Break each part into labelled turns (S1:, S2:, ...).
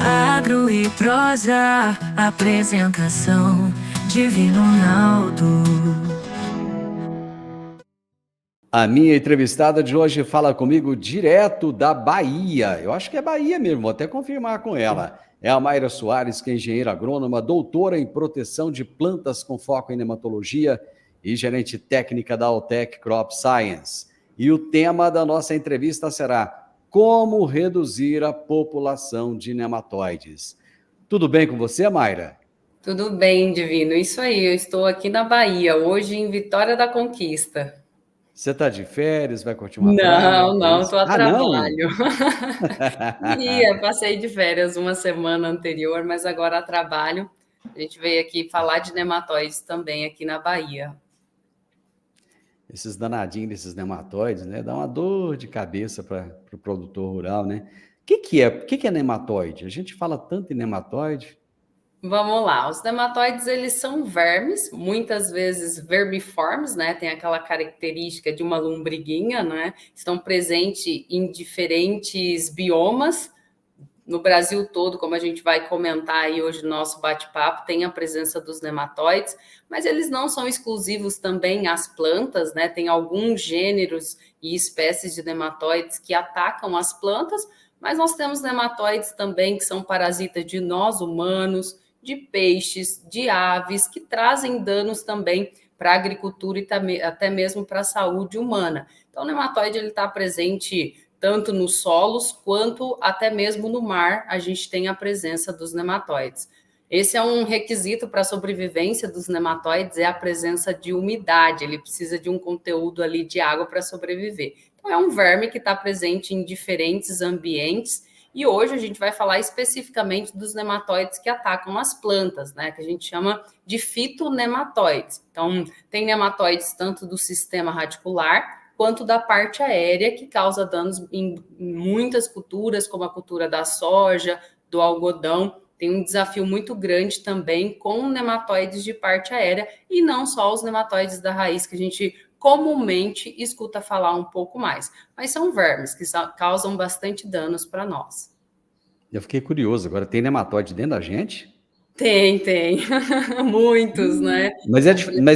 S1: Agro e prosa, apresentação Divino Ronaldo.
S2: A minha entrevistada de hoje fala comigo direto da Bahia. Eu acho que é Bahia mesmo, vou até confirmar com ela. É a Mayra Soares, que é engenheira agrônoma, doutora em proteção de plantas com foco em nematologia e gerente técnica da Altec Crop Science. E o tema da nossa entrevista será como reduzir a população de nematóides. Tudo bem com você, Mayra?
S3: Tudo bem, Divino. Isso aí, eu estou aqui na Bahia, hoje em Vitória da Conquista.
S2: Você está de férias, vai curtir uma praia?
S3: Não,
S2: É
S3: não,
S2: isso?
S3: estou a
S2: Ah, não?
S3: trabalho. Passei de férias uma semana anterior, mas agora a trabalho. A gente veio aqui falar de nematóides também aqui na Bahia.
S2: Esses danadinhos desses nematóides, né? Dá uma dor de cabeça para o produtor rural, né? O que é nematóide? A gente fala tanto em nematóide.
S3: Vamos lá, os nematóides, eles são vermes, muitas vezes vermiformes, né? Tem aquela característica de uma lombriguinha, né? Estão presentes em diferentes biomas. No Brasil todo, como a gente vai comentar aí hoje no nosso bate-papo, tem a presença dos nematóides, mas eles não são exclusivos também às plantas, né? Tem alguns gêneros e espécies de nematóides que atacam as plantas, mas nós temos nematóides também que são parasitas de nós humanos, de peixes, de aves, que trazem danos também para a agricultura e até mesmo para a saúde humana. Então, o nematóide está presente tanto nos solos quanto até mesmo no mar, a gente tem a presença dos nematóides. Esse é um requisito para a sobrevivência dos nematóides, é a presença de umidade, ele precisa de um conteúdo ali de água para sobreviver. Então, é um verme que está presente em diferentes ambientes, e hoje a gente vai falar especificamente dos nematóides que atacam as plantas, né, que a gente chama de fitonematóides. Então, tem nematóides tanto do sistema radicular, quanto da parte aérea, que causa danos em muitas culturas, como a cultura da soja, do algodão. Tem um desafio muito grande também com nematóides de parte aérea, e não só os nematóides da raiz, que a gente comumente escuta falar um pouco mais. Mas são vermes que causam bastante danos para nós.
S2: Eu fiquei curioso, agora tem nematóide dentro da gente?
S3: Tem. Muitos, né?
S2: Mas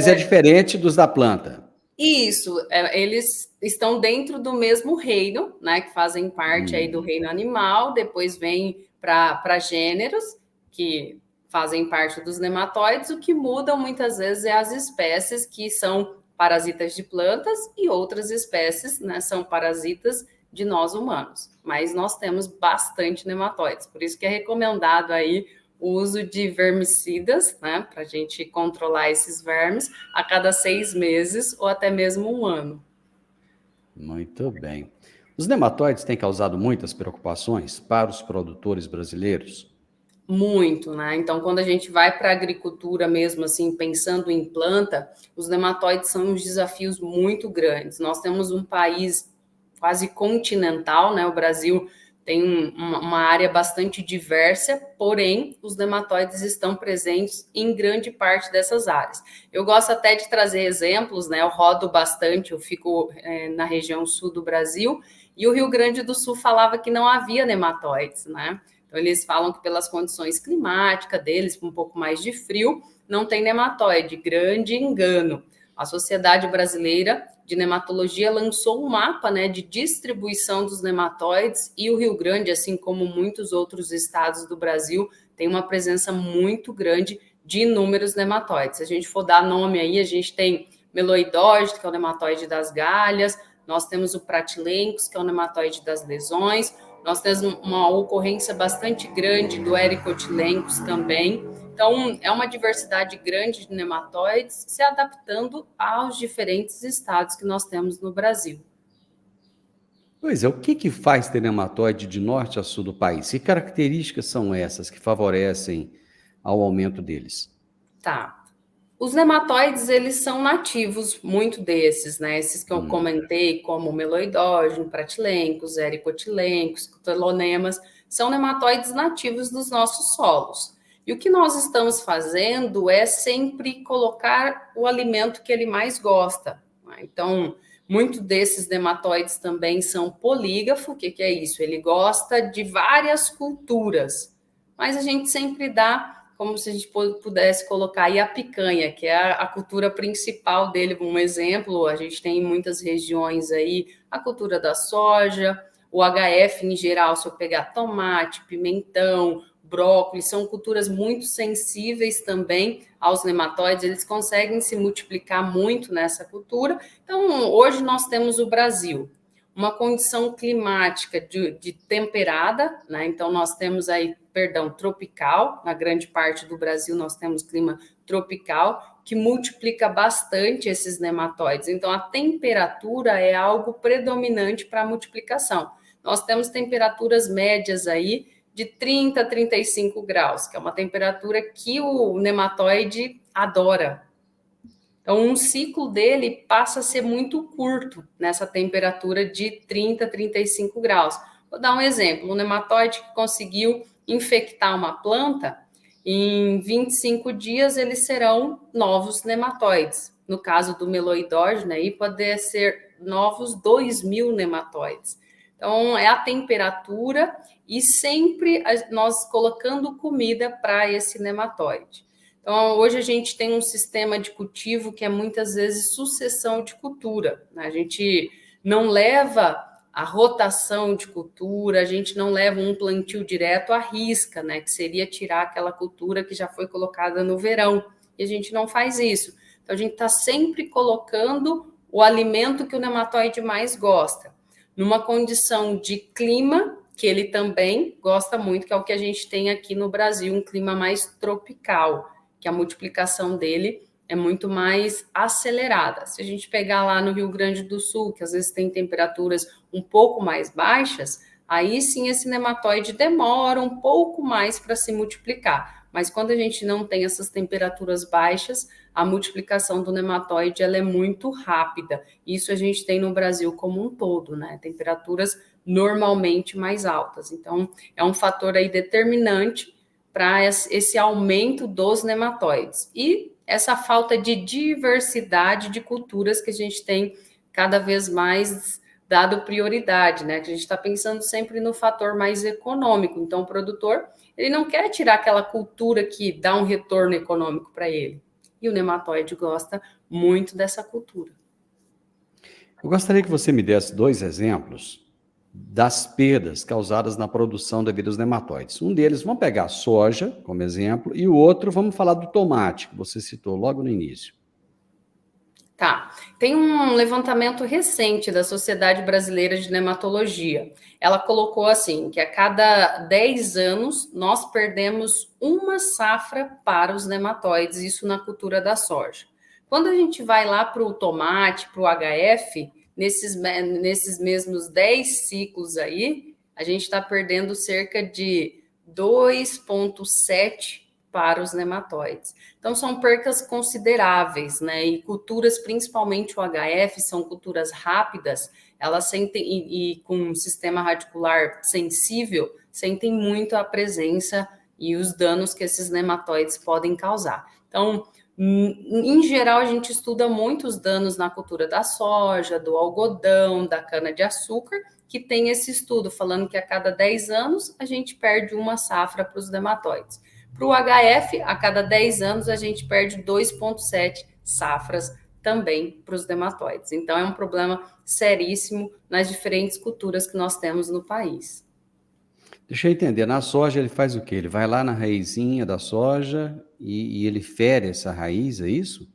S2: é diferente dos da planta.
S3: Isso, eles estão dentro do mesmo reino, né, que fazem parte aí do reino animal, depois vem para gêneros, que fazem parte dos nematóides. O que muda muitas vezes é as espécies que são parasitas de plantas e outras espécies, né, são parasitas de nós humanos. Mas nós temos bastante nematóides, por isso que é recomendado aí o uso de vermicidas, né, para a gente controlar esses vermes a cada 6 meses ou até mesmo um ano.
S2: Muito bem. Os nematóides têm causado muitas preocupações para os produtores brasileiros?
S3: Muito, né? Então, quando a gente vai para a agricultura mesmo, assim, pensando em planta, os nematóides são uns desafios muito grandes. Nós temos um país quase continental, né? O Brasil tem uma área bastante diversa, porém, os nematóides estão presentes em grande parte dessas áreas. Eu gosto até de trazer exemplos, né? Eu rodo bastante, eu fico na região sul do Brasil, e o Rio Grande do Sul falava que não havia nematóides, né? Então, eles falam que pelas condições climáticas deles, um pouco mais de frio, não tem nematóide. Grande engano. A Sociedade Brasileira de Nematologia lançou um mapa, né, de distribuição dos nematóides, e o Rio Grande, assim como muitos outros estados do Brasil, tem uma presença muito grande de inúmeros nematóides. Se a gente for dar nome aí, a gente tem meloidóide, que é o nematóide das galhas, nós temos o pratilencos, que é o nematóide das lesões, nós temos uma ocorrência bastante grande do ericotilencos também. Então, é uma diversidade grande de nematóides se adaptando aos diferentes estados que nós temos no Brasil.
S2: Pois é, o que faz ter nematóide de norte a sul do país? Que características são essas que favorecem ao aumento deles?
S3: Tá. Os nematóides, eles são nativos, muito desses, né? Esses que eu comentei, como meloidógeno, pratilencos, ericotilencos, cotylonemas, são nematóides nativos dos nossos solos. E o que nós estamos fazendo é sempre colocar o alimento que ele mais gosta, né? Então, muito desses nematóides também são polígafo. O que é isso? Ele gosta de várias culturas. mas a gente sempre dá, como se a gente pudesse colocar aí a picanha, que é a cultura principal dele. Um exemplo, a gente tem em muitas regiões aí a cultura da soja, o HF em geral, se eu pegar tomate, pimentão, brócolis, são culturas muito sensíveis também aos nematóides, eles conseguem se multiplicar muito nessa cultura. Então, hoje nós temos o Brasil, uma condição climática de temperada, né? Então, nós temos aí, tropical, na grande parte do Brasil nós temos clima tropical, que multiplica bastante esses nematóides. Então, a temperatura é algo predominante para a multiplicação. Nós temos temperaturas médias aí de 30 a 35 graus, que é uma temperatura que o nematóide adora. Então, um ciclo dele passa a ser muito curto nessa temperatura de 30 a 35 graus. Vou dar um exemplo, um nematóide que conseguiu infectar uma planta, em 25 dias eles serão novos nematóides. No caso do meloidógeno, aí pode ser novos 2.000 nematóides. Então, é a temperatura e sempre nós colocando comida para esse nematóide. Então, hoje a gente tem um sistema de cultivo que é muitas vezes sucessão de cultura, né? A gente não leva a rotação de cultura, a gente não leva um plantio direto à risca, né? Que seria tirar aquela cultura que já foi colocada no verão. E a gente não faz isso. Então, a gente está sempre colocando o alimento que o nematóide mais gosta, numa condição de clima que ele também gosta muito, que é o que a gente tem aqui no Brasil, um clima mais tropical, que a multiplicação dele é muito mais acelerada. Se a gente pegar lá no Rio Grande do Sul, que às vezes tem temperaturas um pouco mais baixas, aí sim esse nematóide demora um pouco mais para se multiplicar. Mas quando a gente não tem essas temperaturas baixas, a multiplicação do nematóide ela é muito rápida. Isso a gente tem no Brasil como um todo, né? Temperaturas normalmente mais altas. Então, é um fator aí determinante para esse aumento dos nematóides. E essa falta de diversidade de culturas que a gente tem cada vez mais dado prioridade, né? Que a gente está pensando sempre no fator mais econômico. Então, o produtor, ele não quer tirar aquela cultura que dá um retorno econômico para ele. E o nematóide gosta muito dessa cultura.
S2: Eu gostaria que você me desse 2 exemplos das perdas causadas na produção devido aos nematóides. Um deles, vamos pegar a soja como exemplo, e o outro, vamos falar do tomate, que você citou logo no início.
S3: Tá, tem um levantamento recente da Sociedade Brasileira de Nematologia. Ela colocou assim, que a cada 10 anos nós perdemos uma safra para os nematóides, isso na cultura da soja. Quando a gente vai lá para o tomate, para o HF, nesses mesmos 10 ciclos aí, a gente está perdendo cerca de 2,7 para os nematóides. Então, são percas consideráveis, né? E culturas, principalmente o HF, são culturas rápidas, elas sentem, e com um sistema radicular sensível, sentem muito a presença e os danos que esses nematóides podem causar. Então, em geral, a gente estuda muito os danos na cultura da soja, do algodão, da cana-de-açúcar, que tem esse estudo falando que a cada 10 anos a gente perde uma safra para os nematóides. Para o HF, a cada 10 anos a gente perde 2,7 safras também para os nematóides. Então, é um problema seríssimo nas diferentes culturas que nós temos no país.
S2: Deixa eu entender, na soja ele faz o quê? Ele vai lá na raizinha da soja e ele fere essa raiz, é isso?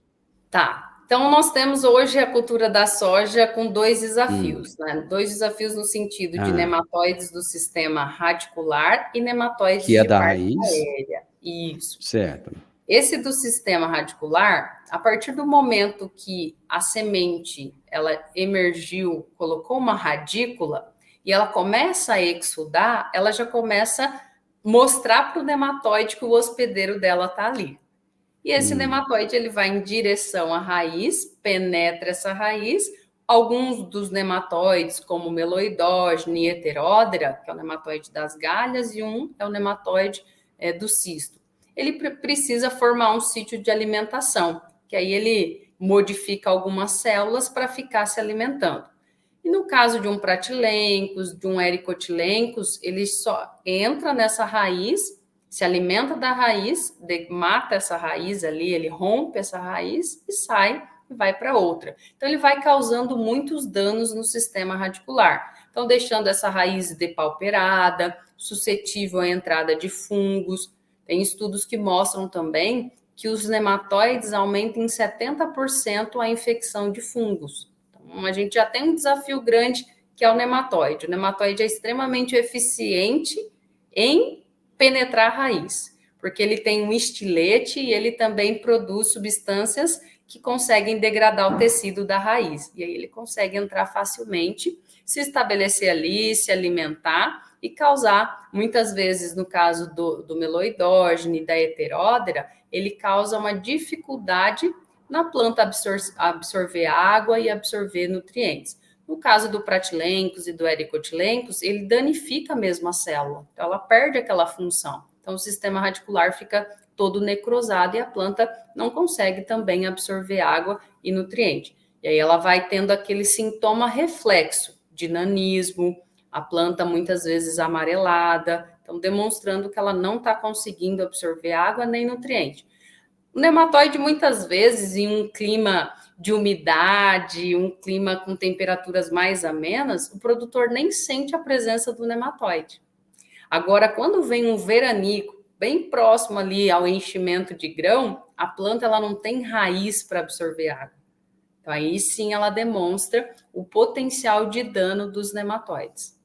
S3: Tá. Então, nós temos hoje a cultura da soja com 2 desafios, né? 2 desafios no sentido de nematóides do sistema radicular e nematóides
S2: que é
S3: de
S2: da
S3: parte
S2: raiz?
S3: aérea. Isso.
S2: Certo.
S3: Esse do sistema radicular, a partir do momento que a semente ela emergiu, colocou uma radícula e ela começa a exudar, ela já começa a mostrar para o nematóide que o hospedeiro dela está ali. E esse nematóide ele vai em direção à raiz, penetra essa raiz. Alguns dos nematóides, como o meloidógeno e heteródera, que é o nematóide das galhas, e um é o nematóide do cisto. Ele precisa formar um sítio de alimentação, que aí ele modifica algumas células para ficar se alimentando. E no caso de um pratilencos, de um ericotilencos, ele só entra nessa raiz, se alimenta da raiz, mata essa raiz ali, ele rompe essa raiz e sai e vai para outra. Então, ele vai causando muitos danos no sistema radicular. Então, deixando essa raiz depauperada, suscetível à entrada de fungos. Tem estudos que mostram também que os nematóides aumentam em 70% a infecção de fungos. Então, a gente já tem um desafio grande, que é o nematóide. O nematóide é extremamente eficiente em penetrar a raiz, porque ele tem um estilete e ele também produz substâncias que conseguem degradar o tecido da raiz. E aí ele consegue entrar facilmente, se estabelecer ali, se alimentar e causar, muitas vezes, no caso do meloidógene e da heteródera, ele causa uma dificuldade na planta absorver água e absorver nutrientes. No caso do Pratilencos e do Ericotilencos, ele danifica mesmo a célula, então ela perde aquela função. Então o sistema radicular fica todo necrosado e a planta não consegue também absorver água e nutriente. E aí ela vai tendo aquele sintoma reflexo de nanismo, a planta muitas vezes amarelada, então demonstrando que ela não está conseguindo absorver água nem nutriente. O nematóide, muitas vezes, em um clima de umidade, um clima com temperaturas mais amenas, o produtor nem sente a presença do nematóide. Agora, quando vem um veranico, bem próximo ali ao enchimento de grão, a planta ela não tem raiz para absorver água. Então, aí sim ela demonstra o potencial de dano dos nematóides.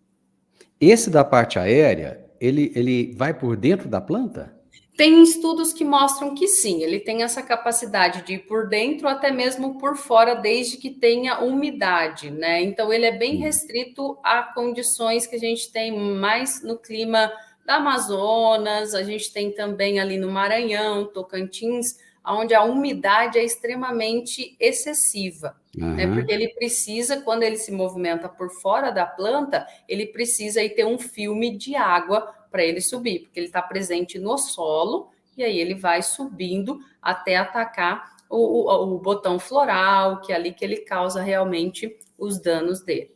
S2: Esse da parte aérea, ele vai por dentro da planta?
S3: Tem estudos que mostram que sim, ele tem essa capacidade de ir por dentro, até mesmo por fora, desde que tenha umidade, né? Então, ele é bem restrito a condições que a gente tem mais no clima da Amazonas, a gente tem também ali no Maranhão, Tocantins, onde a umidade é extremamente excessiva, né? Porque ele precisa, quando ele se movimenta por fora da planta, ele precisa aí ter um filme de água para ele subir, porque ele está presente no solo, e aí ele vai subindo até atacar o botão floral, que é ali que ele causa realmente os danos dele.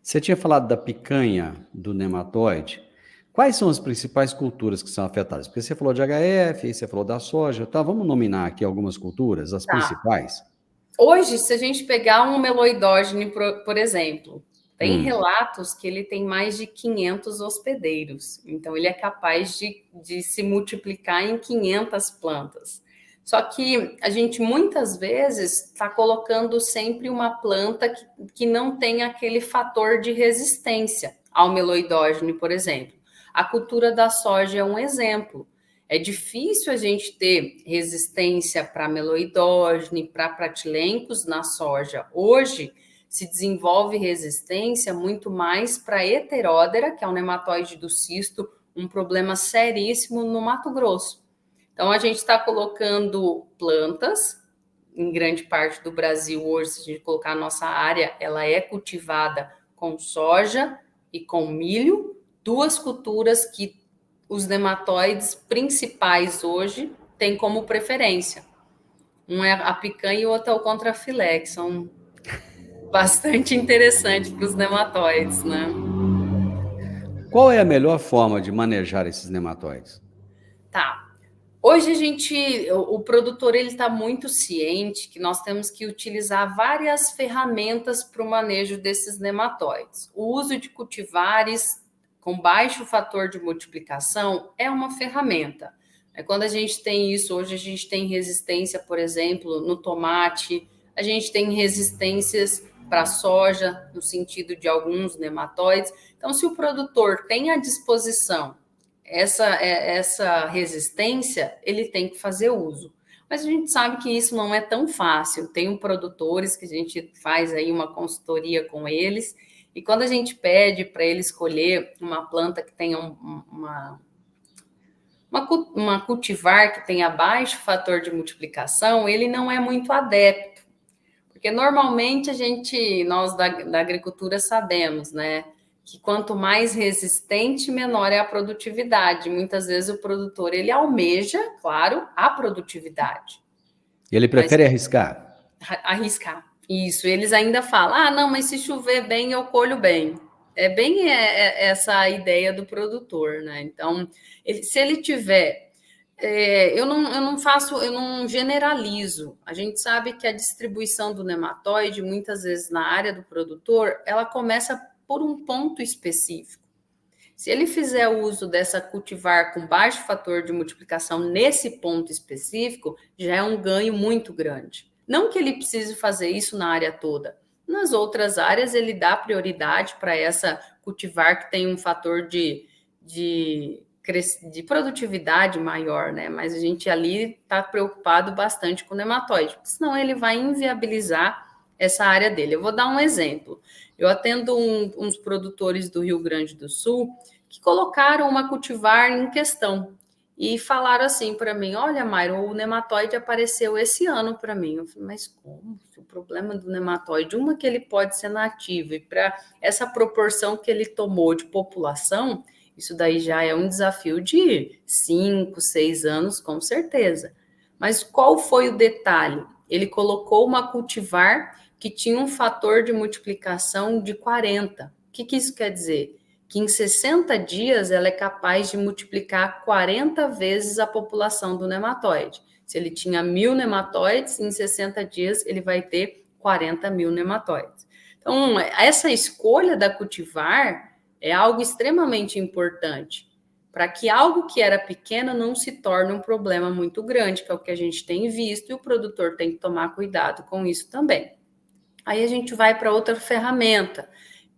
S2: Você tinha falado da picanha do nematóide. Quais são as principais culturas que são afetadas? Porque você falou de HF, aí você falou da soja, tá? Vamos nominar aqui algumas culturas, as principais?
S3: Hoje, se a gente pegar um meloidógene, por exemplo, tem relatos que ele tem mais de 500 hospedeiros. Então, ele é capaz de se multiplicar em 500 plantas. Só que a gente, muitas vezes, está colocando sempre uma planta que não tem aquele fator de resistência ao meloidógene, por exemplo. A cultura da soja é um exemplo. É difícil a gente ter resistência para meloidógene, para pratilencos na soja. Hoje, se desenvolve resistência muito mais para heteródera, que é o nematóide do cisto, um problema seríssimo no Mato Grosso. Então, a gente está colocando plantas, em grande parte do Brasil hoje, se a gente colocar a nossa área, ela é cultivada com soja e com milho, duas culturas que os nematóides principais hoje têm como preferência. Um é a picanha e o outro é o contrafilé, que são bastante interessantes para os nematóides, né?
S2: Qual é a melhor forma de manejar esses nematóides?
S3: Tá. Hoje o produtor ele está muito ciente que nós temos que utilizar várias ferramentas para o manejo desses nematóides. O uso de cultivares com baixo fator de multiplicação é uma ferramenta. Quando a gente tem isso, hoje a gente tem resistência, por exemplo, no tomate, a gente tem resistências para a soja, no sentido de alguns nematóides. Então, se o produtor tem à disposição essa resistência, ele tem que fazer uso. Mas a gente sabe que isso não é tão fácil. Tem produtores que a gente faz aí uma consultoria com eles, e quando a gente pede para ele escolher uma planta que tenha uma cultivar que tenha baixo fator de multiplicação, ele não é muito adepto. Porque normalmente nós da agricultura sabemos, né? Que quanto mais resistente, menor é a produtividade. Muitas vezes o produtor, ele almeja, claro, a produtividade.
S2: Ele prefere arriscar?
S3: Arriscar. Isso, eles ainda falam, não, mas se chover bem, eu colho bem. é bem essa a ideia do produtor, né? Então, se ele tiver... eu não generalizo. A gente sabe que a distribuição do nematóide, muitas vezes na área do produtor, ela começa por um ponto específico. Se ele fizer o uso dessa cultivar com baixo fator de multiplicação nesse ponto específico, já é um ganho muito grande. Não que ele precise fazer isso na área toda. Nas outras áreas, ele dá prioridade para essa cultivar que tem um fator de produtividade maior, né? Mas a gente ali está preocupado bastante com o nematóide, senão ele vai inviabilizar essa área dele. Eu vou dar um exemplo. Eu atendo uns produtores do Rio Grande do Sul que colocaram uma cultivar em questão e falaram assim para mim: olha, Mayra, o nematóide apareceu esse ano para mim. Eu falei: mas como? O problema do nematóide, uma que ele pode ser nativo, e para essa proporção que ele tomou de população, isso daí já é um desafio de 5, 6 anos, com certeza. Mas qual foi o detalhe? Ele colocou uma cultivar que tinha um fator de multiplicação de 40. O que isso quer dizer? Que em 60 dias ela é capaz de multiplicar 40 vezes a população do nematóide. Se ele tinha 1.000 nematóides, em 60 dias ele vai ter 40.000 nematóides. Então, essa escolha da cultivar é algo extremamente importante para que algo que era pequeno não se torne um problema muito grande, que é o que a gente tem visto, e o produtor tem que tomar cuidado com isso também. Aí a gente vai para outra ferramenta,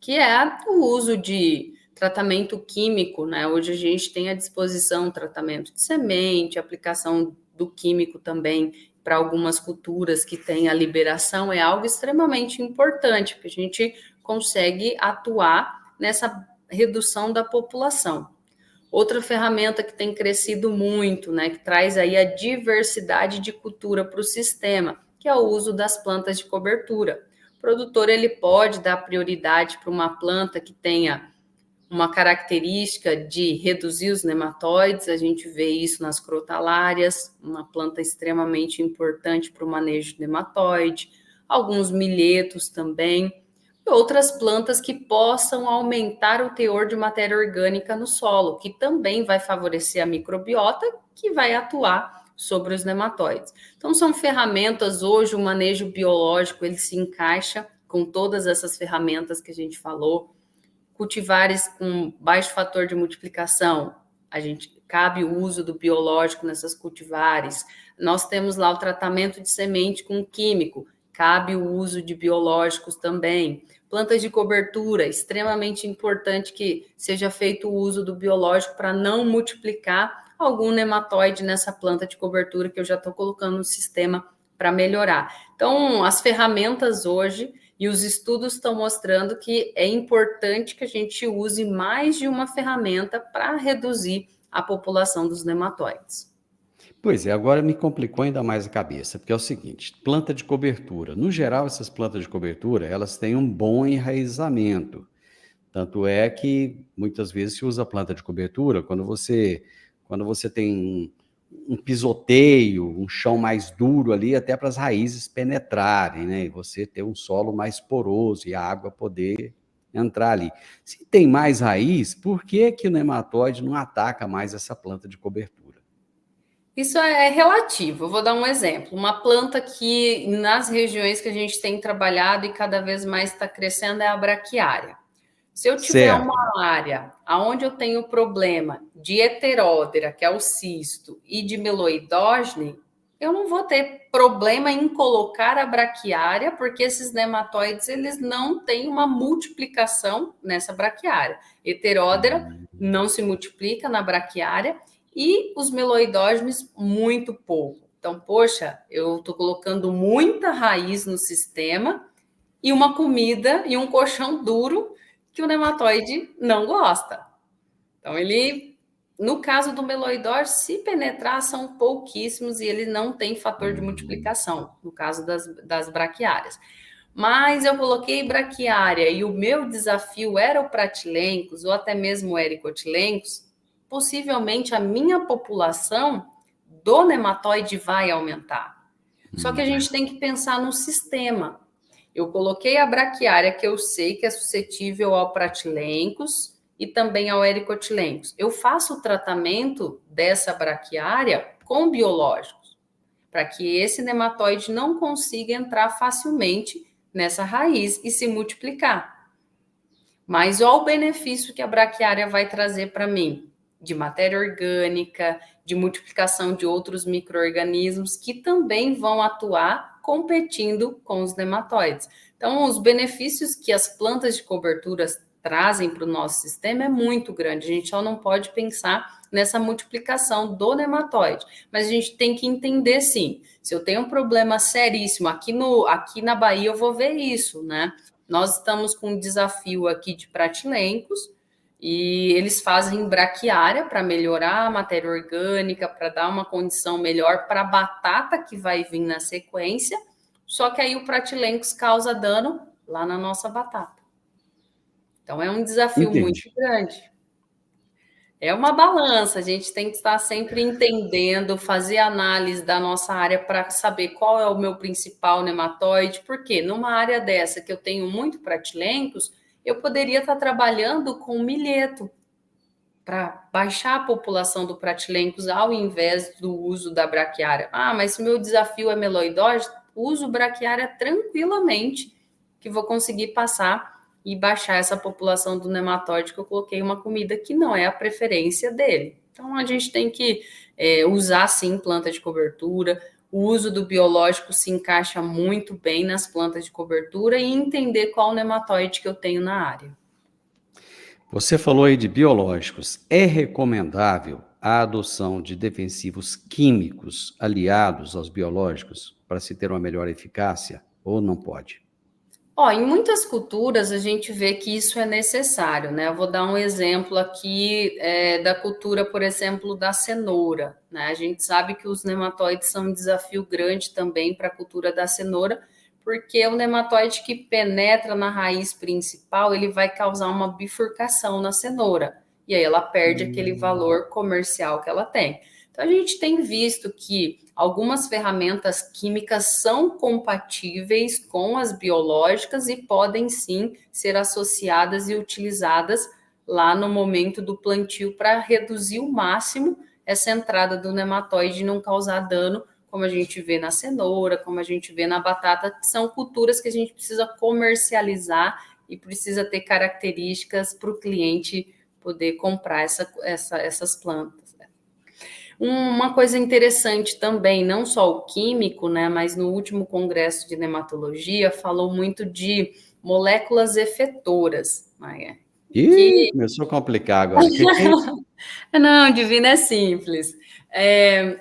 S3: que é o uso de tratamento químico, né? Hoje a gente tem à disposição tratamento de semente, aplicação do químico também para algumas culturas que tem a liberação, é algo extremamente importante, porque a gente consegue atuar nessa redução da população. Outra ferramenta que tem crescido muito, né, que traz aí a diversidade de cultura para o sistema, que é o uso das plantas de cobertura. O produtor ele pode dar prioridade para uma planta que tenha uma característica de reduzir os nematóides, a gente vê isso nas crotalárias, uma planta extremamente importante para o manejo de nematóide, alguns milhetos também, e outras plantas que possam aumentar o teor de matéria orgânica no solo, que também vai favorecer a microbiota, que vai atuar sobre os nematóides. Então, são ferramentas, hoje o manejo biológico, ele se encaixa com todas essas ferramentas que a gente falou. Cultivares com baixo fator de multiplicação, cabe o uso do biológico nessas cultivares. Nós temos lá o tratamento de semente com químico, cabe o uso de biológicos também. Plantas de cobertura, extremamente importante que seja feito o uso do biológico para não multiplicar algum nematóide nessa planta de cobertura que eu já estou colocando no sistema para melhorar. Então, as ferramentas hoje e os estudos estão mostrando que é importante que a gente use mais de uma ferramenta para reduzir a população dos nematóides.
S2: Pois é, agora me complicou ainda mais a cabeça, porque é o seguinte, planta de cobertura. No geral, essas plantas de cobertura, elas têm um bom enraizamento. Tanto é que muitas vezes se usa planta de cobertura quando você tem um pisoteio, um chão mais duro ali, até para as raízes penetrarem, né? E você ter um solo mais poroso e a água poder entrar ali. Se tem mais raiz, por que o nematóide não ataca mais essa planta de cobertura?
S3: Isso é relativo. Eu vou dar um exemplo. Uma planta que nas regiões que a gente tem trabalhado e cada vez mais está crescendo é a braquiária. Se eu tiver uma área onde eu tenho problema de heteródera, que é o cisto, e de meloidógene, eu não vou ter problema em colocar a braquiária, porque esses nematóides eles não têm uma multiplicação nessa braquiária. Heteródera não se multiplica na braquiária e os meloidógenes muito pouco. Então, poxa, eu estou colocando muita raiz no sistema e uma comida e um colchão duro que o nematóide não gosta. Então, no caso do meloidógeno, se penetrar, são pouquíssimos e ele não tem fator de multiplicação, no caso das braquiárias. Mas eu coloquei braquiária e o meu desafio era o pratilencos ou até mesmo o ericotilencos, possivelmente a minha população do nematóide vai aumentar. Só que a gente tem que pensar no sistema. Eu coloquei a braquiária, que eu sei que é suscetível ao Pratilencos e também ao Ericotilencos. Eu faço o tratamento dessa braquiária com biológicos, para que esse nematóide não consiga entrar facilmente nessa raiz e se multiplicar. Mas olha o benefício que a braquiária vai trazer para mim, de matéria orgânica, de multiplicação de outros micro-organismos que também vão atuar competindo com os nematóides. Então, os benefícios que as plantas de cobertura trazem para o nosso sistema é muito grande. A gente só não pode pensar nessa multiplicação do nematóide, mas a gente tem que entender, sim, se eu tenho um problema seríssimo, aqui na Bahia eu vou ver isso, né? Nós estamos com um desafio aqui de pratilencos, e eles fazem braquiária para melhorar a matéria orgânica, para dar uma condição melhor para a batata que vai vir na sequência, só que aí o pratilencos causa dano lá na nossa batata. Então é um desafio muito grande. É uma balança, a gente tem que estar sempre entendendo, fazer análise da nossa área para saber qual é o meu principal nematóide, porque numa área dessa que eu tenho muito pratilencos, eu poderia estar trabalhando com milheto para baixar a população do pratilencos ao invés do uso da braquiária. Ah, mas se o meu desafio é meloidose, uso braquiária tranquilamente, que vou conseguir passar e baixar essa população do nematóide que eu coloquei uma comida que não é a preferência dele. Então, a gente tem que usar, sim, planta de cobertura. O uso do biológico se encaixa muito bem nas plantas de cobertura e entender qual nematóide que eu tenho na área.
S2: Você falou aí de biológicos. É recomendável a adoção de defensivos químicos aliados aos biológicos para se ter uma melhor eficácia ou não pode?
S3: Em muitas culturas a gente vê que isso é necessário, né? Eu vou dar um exemplo aqui da cultura, por exemplo, da cenoura, né? A gente sabe que os nematóides são um desafio grande também para a cultura da cenoura, porque o nematóide que penetra na raiz principal, ele vai causar uma bifurcação na cenoura, e aí ela perde aquele valor comercial que ela tem. Então, a gente tem visto que algumas ferramentas químicas são compatíveis com as biológicas e podem, sim, ser associadas e utilizadas lá no momento do plantio para reduzir o máximo essa entrada do nematóide e não causar dano, como a gente vê na cenoura, como a gente vê na batata, que são culturas que a gente precisa comercializar e precisa ter características para o cliente poder comprar essas plantas. Uma coisa interessante também, não só o químico, né, mas no último congresso de nematologia falou muito de moléculas efetoras. Né,
S2: começou a complicar agora. Que é isso?
S3: Não, Divina é simples.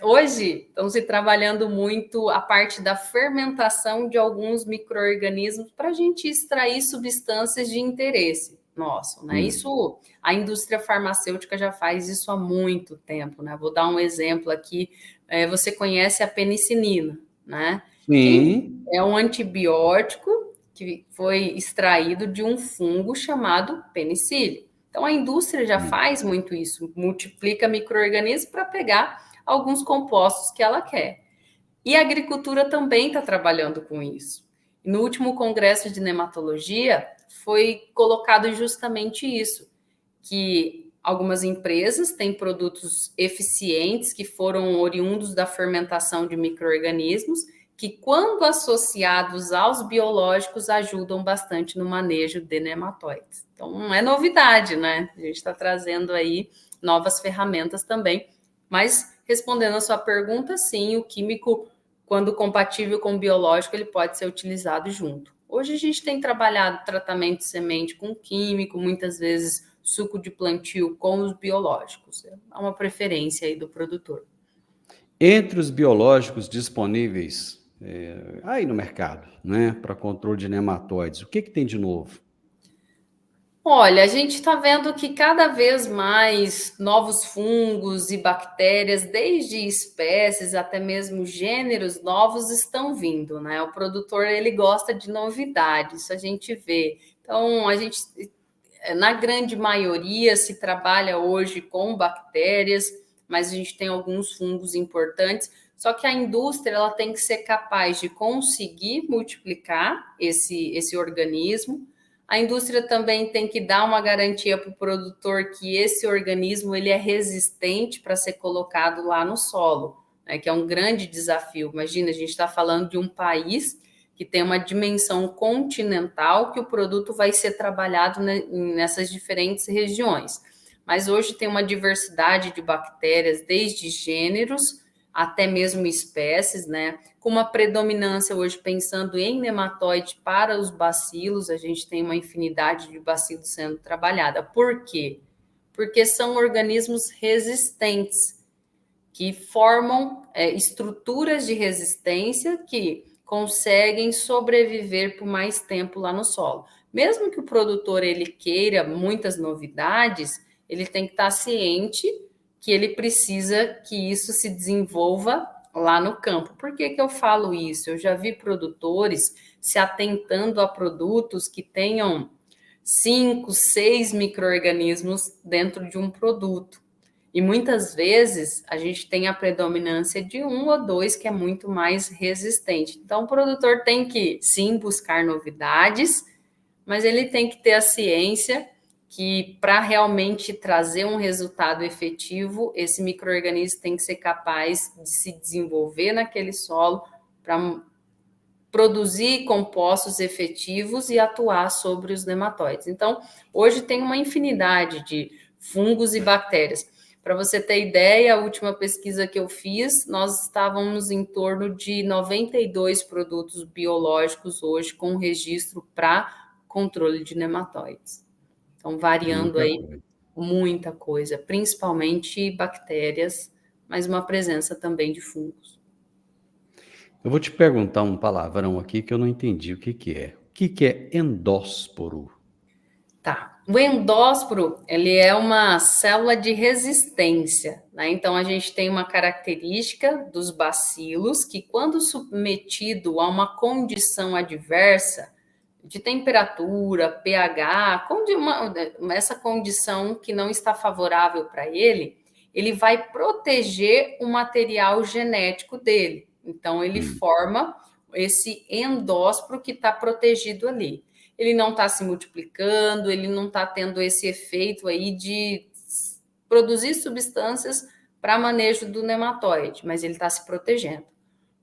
S3: Hoje estão se trabalhando muito a parte da fermentação de alguns micro-organismos para a gente extrair substâncias de interesse nosso, né? Isso, a indústria farmacêutica já faz isso há muito tempo, né? Vou dar um exemplo aqui. Você conhece a penicilina, né?
S2: Sim.
S3: Que é um antibiótico que foi extraído de um fungo chamado penicillium. Então, a indústria já faz muito isso, multiplica micro-organismos para pegar alguns compostos que ela quer. E a agricultura também está trabalhando com isso. No último congresso de nematologia, foi colocado justamente isso, que algumas empresas têm produtos eficientes que foram oriundos da fermentação de micro-organismos, que, quando associados aos biológicos, ajudam bastante no manejo de nematóides. Então, não é novidade, né? A gente está trazendo aí novas ferramentas também. Mas, respondendo a sua pergunta, sim, o químico, quando compatível com o biológico, ele pode ser utilizado junto. Hoje a gente tem trabalhado tratamento de semente com químico, muitas vezes suco de plantio com os biológicos. É uma preferência aí do produtor.
S2: Entre os biológicos disponíveis aí no mercado, né, para controle de nematóides, o que tem de novo?
S3: Olha, a gente está vendo que cada vez mais novos fungos e bactérias, desde espécies até mesmo gêneros novos, estão vindo, né? O produtor, ele gosta de novidades, isso a gente vê. Então, a gente, na grande maioria, se trabalha hoje com bactérias, mas a gente tem alguns fungos importantes. Só que a indústria ela tem que ser capaz de conseguir multiplicar esse organismo. A indústria também tem que dar uma garantia para o produtor que esse organismo ele é resistente para ser colocado lá no solo, né, que é um grande desafio. Imagina, a gente está falando de um país que tem uma dimensão continental, que o produto vai ser trabalhado nessas diferentes regiões. Mas hoje tem uma diversidade de bactérias, desde gêneros até mesmo espécies, né? Com uma predominância hoje pensando em nematóide para os bacilos, a gente tem uma infinidade de bacilos sendo trabalhada. Por quê? Porque são organismos resistentes, que formam estruturas de resistência que conseguem sobreviver por mais tempo lá no solo. Mesmo que o produtor ele queira muitas novidades, ele tem que estar ciente que ele precisa que isso se desenvolva lá no campo. Por que eu falo isso? Eu já vi produtores se atentando a produtos que tenham 5, 6 micro-organismos dentro de um produto. E muitas vezes a gente tem a predominância de 1 ou 2 que é muito mais resistente. Então o produtor tem que sim buscar novidades, mas ele tem que ter a ciência que para realmente trazer um resultado efetivo, esse micro-organismo tem que ser capaz de se desenvolver naquele solo para produzir compostos efetivos e atuar sobre os nematóides. Então, hoje tem uma infinidade de fungos e bactérias. Para você ter ideia, a última pesquisa que eu fiz, nós estávamos em torno de 92 produtos biológicos hoje com registro para controle de nematóides. Então, variando aí muita coisa, principalmente bactérias, mas uma presença também de fungos.
S2: Eu vou te perguntar um palavrão aqui que eu não entendi o que é. O que é endósporo?
S3: Tá. O endósporo, ele é uma célula de resistência, né? Então, a gente tem uma característica dos bacilos que, quando submetido a uma condição adversa, de temperatura, pH, essa condição que não está favorável para ele, ele vai proteger o material genético dele. Então, ele forma esse endósporo que está protegido ali. Ele não está se multiplicando, ele não está tendo esse efeito aí de produzir substâncias para manejo do nematóide, mas ele está se protegendo.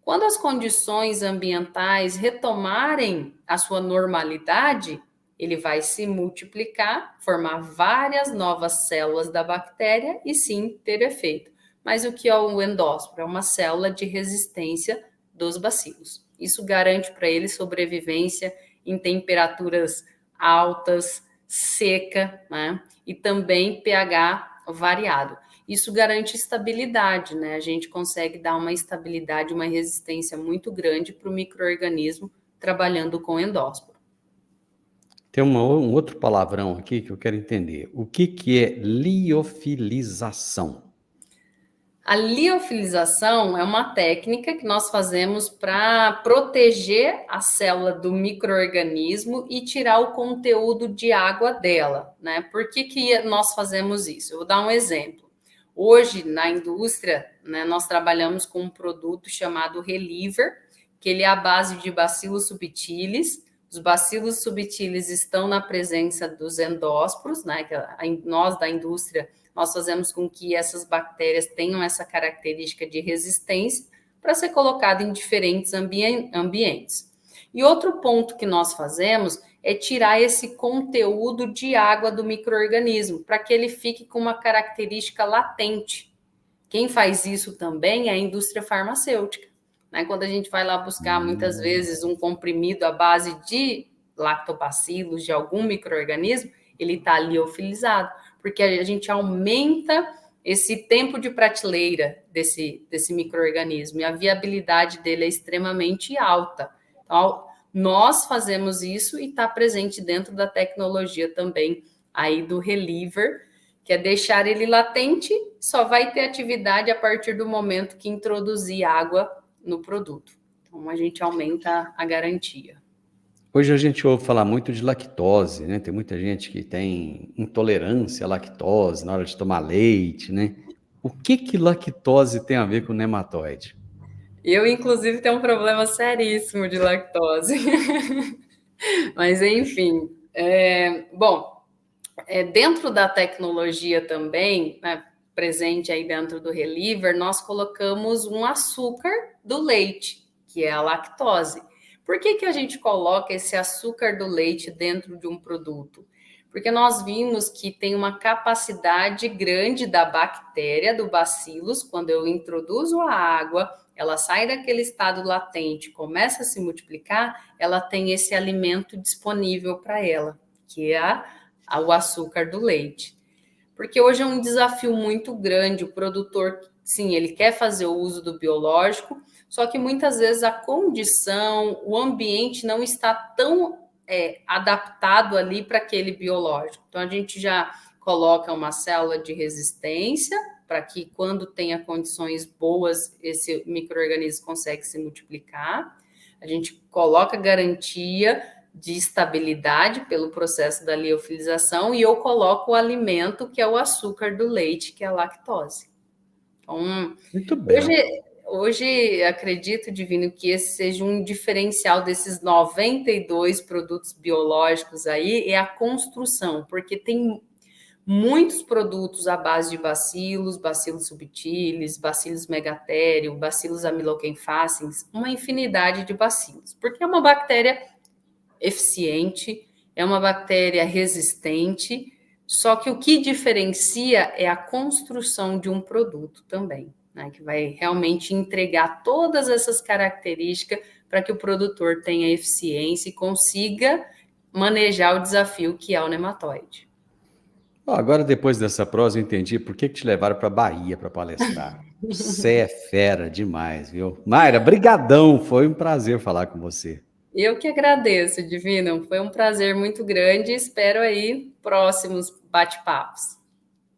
S3: Quando as condições ambientais retomarem a sua normalidade, ele vai se multiplicar, formar várias novas células da bactéria e sim ter efeito. Mas o que é o endósporo? É uma célula de resistência dos bacilos. Isso garante para ele sobrevivência em temperaturas altas, seca, né? E também pH variado. Isso garante estabilidade, né? A gente consegue dar uma estabilidade, uma resistência muito grande para o micro-organismo trabalhando com endósporo.
S2: Tem um outro palavrão aqui que eu quero entender. O que é liofilização?
S3: A liofilização é uma técnica que nós fazemos para proteger a célula do micro-organismo e tirar o conteúdo de água dela, né? Por que nós fazemos isso? Eu vou dar um exemplo. Hoje, na indústria, né, nós trabalhamos com um produto chamado Reliever, que ele é à base de Bacillus subtilis. Os Bacillus subtilis estão na presença dos endósporos, né? Que nós da indústria, nós fazemos com que essas bactérias tenham essa característica de resistência para ser colocado em diferentes ambientes. E outro ponto que nós fazemos é tirar esse conteúdo de água do micro-organismo, para que ele fique com uma característica latente. Quem faz isso também é a indústria farmacêutica, né? Quando a gente vai lá buscar, muitas vezes, um comprimido à base de lactobacilos, de algum micro-organismo, ele está liofilizado, porque a gente aumenta esse tempo de prateleira desse micro-organismo, e a viabilidade dele é extremamente alta. Então, nós fazemos isso e está presente dentro da tecnologia também aí do Reliever, que é deixar ele latente, só vai ter atividade a partir do momento que introduzir água no produto. Então, a gente aumenta a garantia.
S2: Hoje a gente ouve falar muito de lactose, né? Tem muita gente que tem intolerância à lactose na hora de tomar leite, né? O que lactose tem a ver com nematóide?
S3: Eu, inclusive, tenho um problema seríssimo de lactose. Mas, enfim. Bom, dentro da tecnologia também, né, presente aí dentro do Reliever, nós colocamos um açúcar do leite, que é a lactose. Por que a gente coloca esse açúcar do leite dentro de um produto? Porque nós vimos que tem uma capacidade grande da bactéria, do bacillus, quando eu introduzo a água, ela sai daquele estado latente, começa a se multiplicar, ela tem esse alimento disponível para ela, que é o açúcar do leite. Porque hoje é um desafio muito grande, o produtor, sim, ele quer fazer o uso do biológico, só que muitas vezes a condição, o ambiente não está tão adaptado ali para aquele biológico. Então, a gente já coloca uma célula de resistência para que, quando tenha condições boas, esse micro-organismo consegue se multiplicar. A gente coloca garantia de estabilidade pelo processo da liofilização e eu coloco o alimento, que é o açúcar do leite, que é a lactose. Então,
S2: Muito bem.
S3: Hoje acredito, Divino, que esse seja um diferencial desses 92 produtos biológicos aí, é a construção, porque tem muitos produtos à base de bacilos, bacilos subtilis, bacilos megatério, bacilos amiloquenfaciens, uma infinidade de bacilos, porque é uma bactéria eficiente, é uma bactéria resistente, só que o que diferencia é a construção de um produto também, né, que vai realmente entregar todas essas características para que o produtor tenha eficiência e consiga manejar o desafio que é o nematóide.
S2: Agora, depois dessa prosa, eu entendi por que te levaram para Bahia para palestrar. Você é fera demais, viu? Mayra, brigadão, foi um prazer falar com você.
S3: Eu que agradeço, Divino, foi um prazer muito grande e espero aí próximos bate-papos.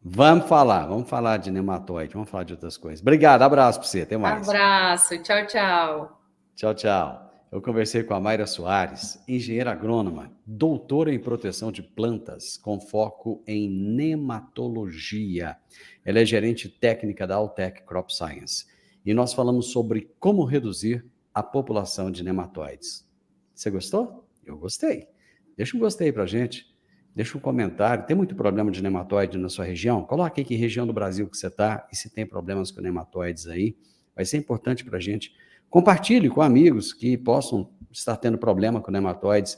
S2: Vamos falar de nematóide, vamos falar de outras coisas. Obrigado, abraço para você, até mais.
S3: Abraço, tchau, tchau.
S2: Tchau, tchau. Eu conversei com a Mayra Soares, engenheira agrônoma, doutora em proteção de plantas, com foco em nematologia. Ela é gerente técnica da Altec Crop Science. E nós falamos sobre como reduzir a população de nematóides. Você gostou? Eu gostei. Deixa um gostei pra gente. Deixa um comentário. Tem muito problema de nematóide na sua região? Coloque aí que região do Brasil que você está e se tem problemas com nematóides aí. Vai ser importante pra gente. Compartilhe com amigos que possam estar tendo problema com nematóides.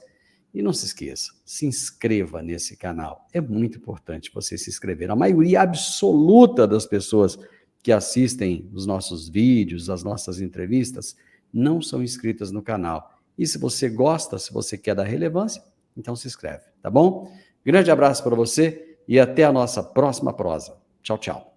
S2: E não se esqueça, se inscreva nesse canal. É muito importante você se inscrever. A maioria absoluta das pessoas que assistem os nossos vídeos, as nossas entrevistas, não são inscritas no canal. E se você gosta, se você quer dar relevância, então se inscreve, tá bom? Grande abraço para você e até a nossa próxima prosa. Tchau, tchau.